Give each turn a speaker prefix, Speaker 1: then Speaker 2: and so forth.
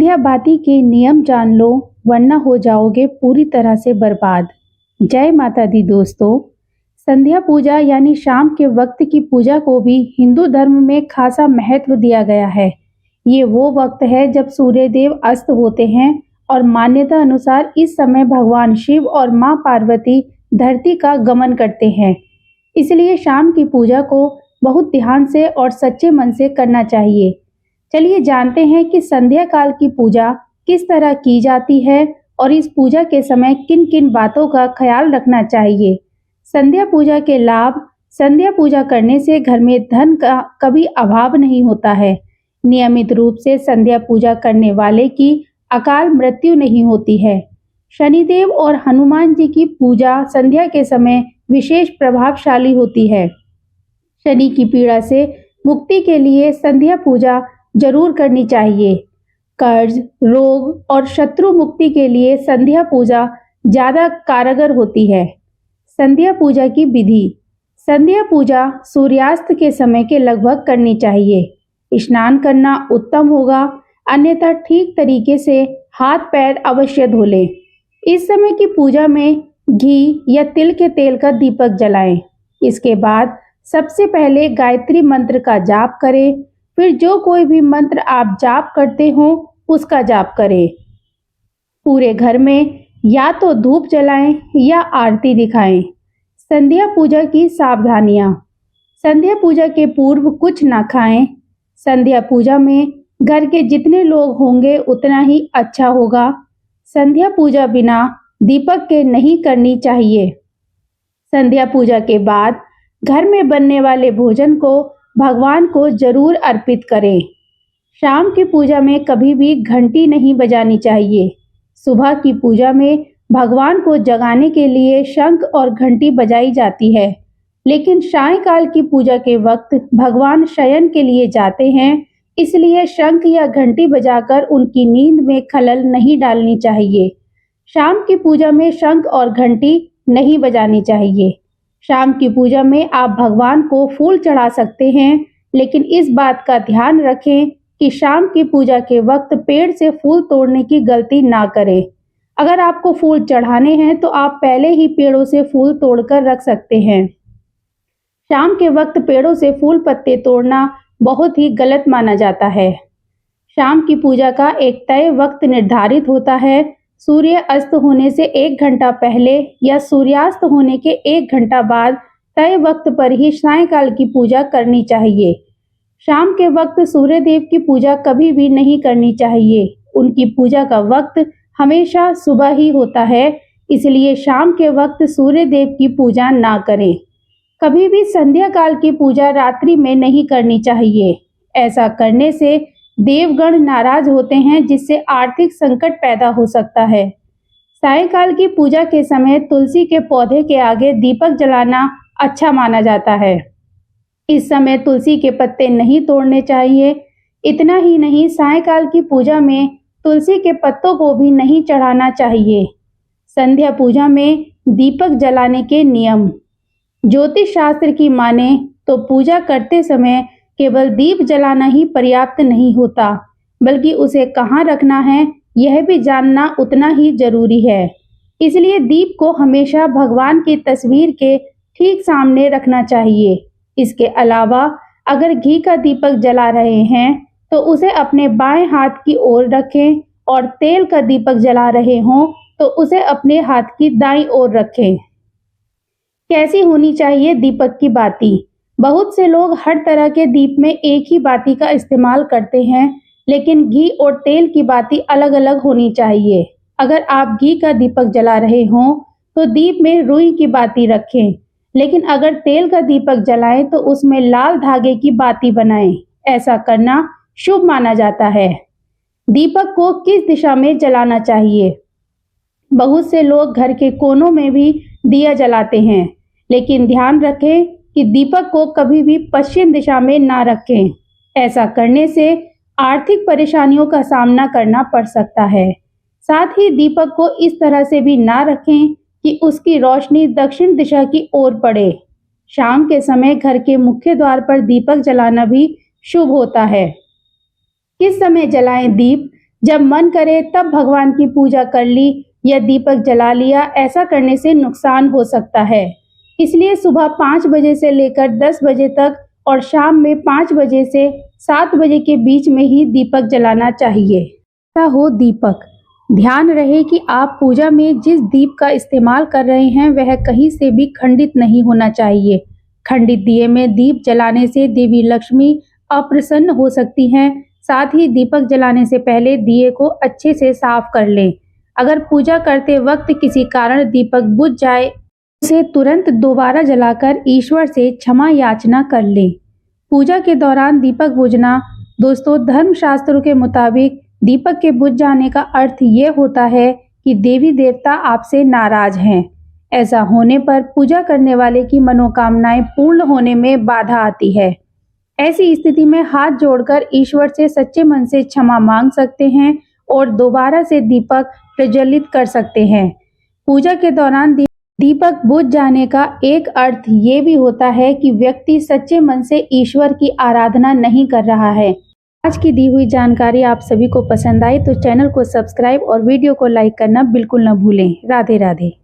Speaker 1: संध्या बाती के नियम जान लो, वरना हो जाओगे पूरी तरह से बर्बाद। जय माता दी दोस्तों। संध्या पूजा यानी शाम के वक्त की पूजा को भी हिंदू धर्म में खासा महत्व दिया गया है। ये वो वक्त है जब सूर्य देव अस्त होते हैं और मान्यता अनुसार इस समय भगवान शिव और मां पार्वती धरती का गमन करते हैं। इसलिए शाम की पूजा को बहुत ध्यान से और सच्चे मन से करना चाहिए। चलिए जानते हैं कि संध्या काल की पूजा किस तरह की जाती है और इस पूजा के समय किन किन बातों का ख्याल रखना चाहिए। संध्या पूजा के लाभ। संध्या पूजा करने से घर में धन का कभी अभाव नहीं होता है। नियमित रूप से संध्या पूजा करने वाले की अकाल मृत्यु नहीं होती है। शनिदेव और हनुमान जी की पूजा संध्या के समय विशेष प्रभावशाली होती है। शनि की पीड़ा से मुक्ति के लिए संध्या पूजा जरूर करनी चाहिए। कर्ज, रोग और शत्रु मुक्ति के लिए संध्या पूजा ज्यादा कारगर होती है। संध्या पूजा की विधि। संध्या पूजा सूर्यास्त के समय के लगभग करनी चाहिए। स्नान करना उत्तम होगा, अन्यथा ठीक तरीके से हाथ पैर अवश्य धो लें। इस समय की पूजा में घी या तिल के तेल का दीपक जलाएं। इसके बाद सबसे पहले गायत्री मंत्र का जाप करें, फिर जो कोई भी मंत्र आप जाप करते हो उसका जाप करें। पूरे घर में या तो धूप जलाएं या आरती दिखाएं। संध्या पूजा की सावधानियां। संध्या पूजा के पूर्व कुछ ना खाएं। संध्या पूजा में घर के जितने लोग होंगे उतना ही अच्छा होगा। संध्या पूजा बिना दीपक के नहीं करनी चाहिए। संध्या पूजा के बाद घर में बनने वाले भोजन को भगवान को जरूर अर्पित करें। शाम की पूजा में कभी भी घंटी नहीं बजानी चाहिए। सुबह की पूजा में भगवान को जगाने के लिए शंख और घंटी बजाई जाती है, लेकिन सायंकाल की पूजा के वक्त भगवान शयन के लिए जाते हैं, इसलिए शंख या घंटी बजाकर उनकी नींद में खलल नहीं डालनी चाहिए। शाम की पूजा में शंख और घंटी नहीं बजानी चाहिए। शाम की पूजा में आप भगवान को फूल चढ़ा सकते हैं, लेकिन इस बात का ध्यान रखें कि शाम की पूजा के वक्त पेड़ से फूल तोड़ने की गलती ना करें। अगर आपको फूल चढ़ाने हैं तो आप पहले ही पेड़ों से फूल तोड़कर रख सकते हैं। शाम के वक्त पेड़ों से फूल पत्ते तोड़ना बहुत ही गलत माना जाता है। शाम की पूजा का एक तय वक्त निर्धारित होता है। सूर्य अस्त होने से 1 घंटा पहले या सूर्यास्त होने के 1 घंटा बाद तय वक्त पर ही सायंकाल की पूजा करनी चाहिए। शाम के वक्त सूर्य देव की पूजा कभी भी नहीं करनी चाहिए। उनकी पूजा का वक्त हमेशा सुबह ही होता है, इसलिए शाम के वक्त सूर्य देव की पूजा ना करें। कभी भी संध्या काल की पूजा रात्रि में नहीं करनी चाहिए। ऐसा करने से देवगण नाराज होते हैं, जिससे आर्थिक संकट पैदा हो सकता है। सायंकाल की पूजा के समय तुलसी के पौधे के आगे दीपक जलाना अच्छा माना जाता है। इस समय तुलसी के पत्ते नहीं तोड़ने चाहिए। इतना ही नहीं, सायंकाल की पूजा में तुलसी के पत्तों को भी नहीं चढ़ाना चाहिए। संध्या पूजा में दीपक जलाने के नियम। ज्योतिष शास्त्र की माने तो पूजा करते समय केवल दीप जलाना ही पर्याप्त नहीं होता, बल्कि उसे कहाँ रखना है यह भी जानना उतना ही जरूरी है। इसलिए दीप को हमेशा भगवान की तस्वीर के ठीक सामने रखना चाहिए। इसके अलावा अगर घी का दीपक जला रहे हैं तो उसे अपने बाएं हाथ की ओर रखें और तेल का दीपक जला रहे हों तो उसे अपने हाथ की दाईं ओर रखें। कैसी होनी चाहिए दीपक की बाती। बहुत से लोग हर तरह के दीप में एक ही बाती का इस्तेमाल करते हैं, लेकिन घी और तेल की बाती अलग अलग होनी चाहिए। अगर आप घी का दीपक जला रहे हों तो दीप में रुई की बाती रखें, लेकिन अगर तेल का दीपक जलाएं तो उसमें लाल धागे की बाती बनाएं। ऐसा करना शुभ माना जाता है। दीपक को किस दिशा में जलाना चाहिए। बहुत से लोग घर के कोनों में भी दिया जलाते हैं, लेकिन ध्यान रखें कि दीपक को कभी भी पश्चिम दिशा में ना रखें। ऐसा करने से आर्थिक परेशानियों का सामना करना पड़ सकता है। साथ ही दीपक को इस तरह से भी ना रखें कि उसकी रोशनी दक्षिण दिशा की ओर पड़े। शाम के समय घर के मुख्य द्वार पर दीपक जलाना भी शुभ होता है। किस समय जलाएं दीप। जब मन करे तब भगवान की पूजा कर ली या दीपक जला लिया, ऐसा करने से नुकसान हो सकता है। इसलिए सुबह 5 बजे से लेकर 10 बजे तक और शाम में 5 बजे से 7 बजे के बीच में ही दीपक जलाना चाहिए। ऐसा हो दीपक, ध्यान रहे कि आप पूजा में जिस दीप का इस्तेमाल कर रहे हैं वह कहीं से भी खंडित नहीं होना चाहिए। खंडित दिए में दीप जलाने से देवी लक्ष्मी अप्रसन्न हो सकती हैं। साथ ही दीपक जलाने से पहले दिए को अच्छे से साफ कर लें। अगर पूजा करते वक्त किसी कारण दीपक बुझ जाए, उसे तुरंत दोबारा जलाकर ईश्वर से क्षमा याचना कर लें। पूजा के दौरान दीपक बुझना, दोस्तों, धर्मशास्त्रों के मुताबिक दीपक के बुझ जाने का अर्थ ये होता है कि देवी देवता आपसे नाराज हैं। ऐसा होने पर पूजा करने वाले की मनोकामनाएं पूर्ण होने में बाधा आती है। ऐसी स्थिति में हाथ जोड़कर ईश्वर से सच्चे मन से क्षमा मांग सकते हैं और दोबारा से दीपक प्रज्वलित कर सकते हैं। पूजा के दौरान दीपक बुझ जाने का एक अर्थ ये भी होता है कि व्यक्ति सच्चे मन से ईश्वर की आराधना नहीं कर रहा है। आज की दी हुई जानकारी आप सभी को पसंद आई तो चैनल को सब्सक्राइब और वीडियो को लाइक करना बिल्कुल न भूलें। राधे राधे।